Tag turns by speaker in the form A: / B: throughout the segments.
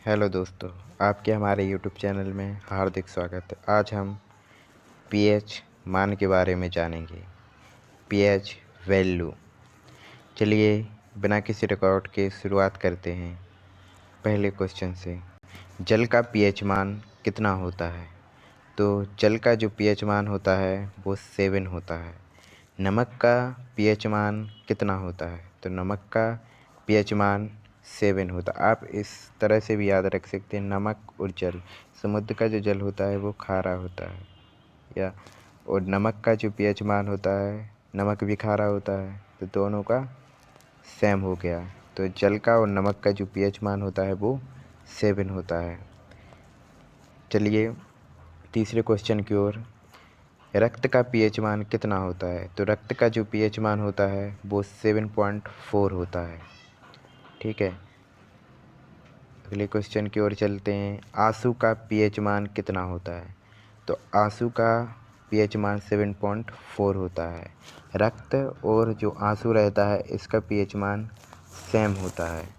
A: Hello दोस्तों, आपके हमारे यूट्यूब चैनल में हार्दिक स्वागत है। आज हम पीएच मान के बारे में जानेंगे। PH value. चलिए बिना किसी रिकॉर्ड के शुरुआत करते हैं पहले क्वेश्चन से। जल का पीएच मान कितना होता है? तो जल का जो पीएच मान होता है वो 7 होता है। नमक का पीएच मान कितना होता है? तो नमक का पीएच मान 7 होता है। आप इस तरह से भी याद रख सकते हैं, नमक और जल। समुद्र का जो जल होता है वो खारा होता है, या और नमक का जो पीएच मान होता है, नमक भी खारा होता है, तो दोनों का सेम हो गया। तो जल का और नमक का जो पीएच मान होता है वो 7 होता है। चलिए तीसरे क्वेश्चन की ओर। रक्त का पीएच मान कितना होता है? तो रक्त का जो पीएच मान होता है वो 7.4 होता है। ठीक है, अगले क्वेश्चन की ओर चलते हैं। आंसू का पीएच मान कितना होता है? तो आंसू का पीएच मान 7.4 होता है। रक्त और जो आंसू रहता है इसका पीएच मान सेम होता है।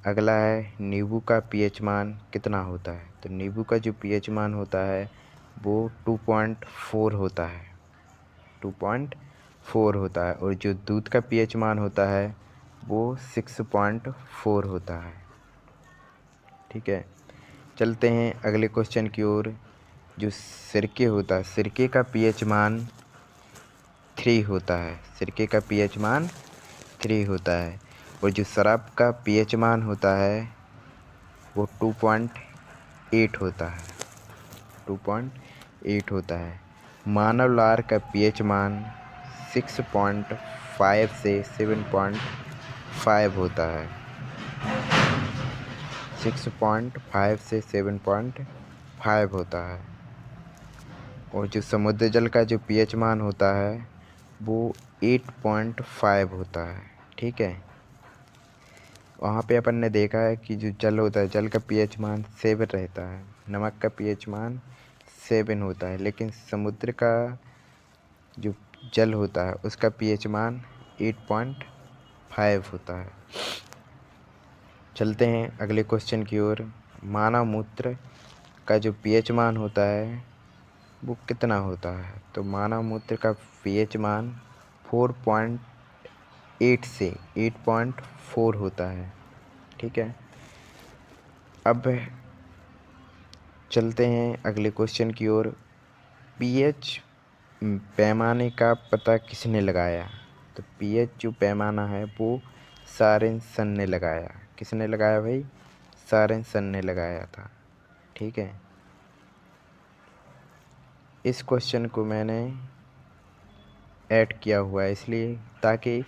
A: अगला है नींबू का पीएच मान कितना होता है? तो नींबू का जो पीएच मान होता है वो 2.4 होता है। 2.4 होता है। और जो दूध का पीएच मान होता है वो 6.4 होता है। ठीक है, चलते हैं अगले क्वेश्चन की ओर। जो सिरके होता है, सिरके का पीएच मान 3 होता है। सिरके का पीएच मान 3 होता है। और जो शराब का पीएच मान होता है वो 2.8 होता है। 2.8 होता है। मानव लार का पीएच मान 6.5 से 7.5 होता है। 6.5 से 7.5 होता है। और जो समुद्र जल का जो पीएच मान होता है वो 8.5 होता है। ठीक है, वहाँ पे अपन ने देखा है कि जो जल होता है, जल का पीएच मान 7 रहता है, नमक का पीएच मान 7 होता है, लेकिन समुद्र का जो जल होता है उसका पीएच मान 8.5 होता है। चलते हैं अगले क्वेश्चन की ओर। मानव मूत्र का जो पीएच मान होता है वो कितना होता है? तो मानव मूत्र का पीएच मान 4.8 से 8.4 होता है। ठीक है, अब चलते हैं अगले क्वेश्चन की ओर। पीएच पैमाने का पता किसने लगाया? तो पीएच जो पैमाना है वो सॉरेनसन ने लगाया। किसने लगाया भाई? सॉरेनसन ने लगाया था। ठीक है, इस क्वेश्चन को मैंने ऐड किया हुआ है इसलिए ताकि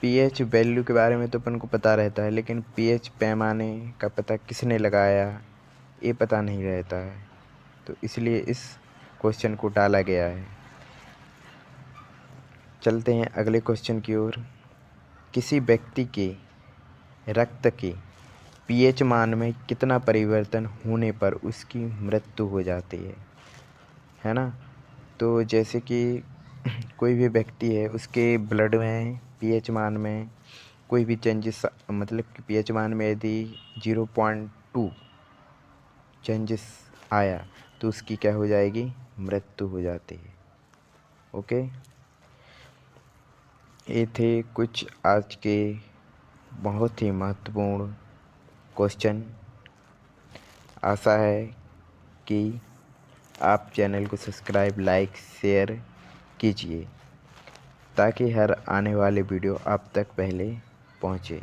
A: पीएच वैल्यू के बारे में तो अपन को पता रहता है, लेकिन पीएच पैमाने का पता किसने लगाया ये पता नहीं रहता है, तो इसलिए इस क्वेश्चन को डाला गया है। चलते हैं अगले क्वेश्चन की ओर। किसी व्यक्ति के रक्त के पीएच मान में कितना परिवर्तन होने पर उसकी मृत्यु हो जाती है ना? तो जैसे कि कोई भी व्यक्ति है, उसके ब्लड में पीएच मान में कोई भी चेंजेस, मतलब कि पीएच मान में यदि 0.2 चेंजेस आया तो उसकी क्या हो जाएगी? मृत्यु हो जाती है। ओके, ये थे कुछ आज के बहुत ही महत्वपूर्ण क्वेश्चन। आशा है कि आप चैनल को सब्सक्राइब, लाइक, शेयर कीजिए ताकि हर आने वाले वीडियो आप तक पहले पहुँचे।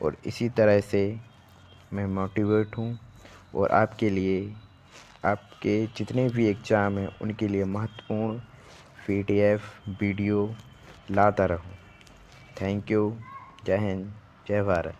A: और इसी तरह से मैं मोटिवेट हूँ और आपके लिए, आपके जितने भी एग्ज़ाम हैं उनके लिए महत्वपूर्ण PDF वीडियो लाता रहूँ। Thank you. जय हिंद, जय भारत।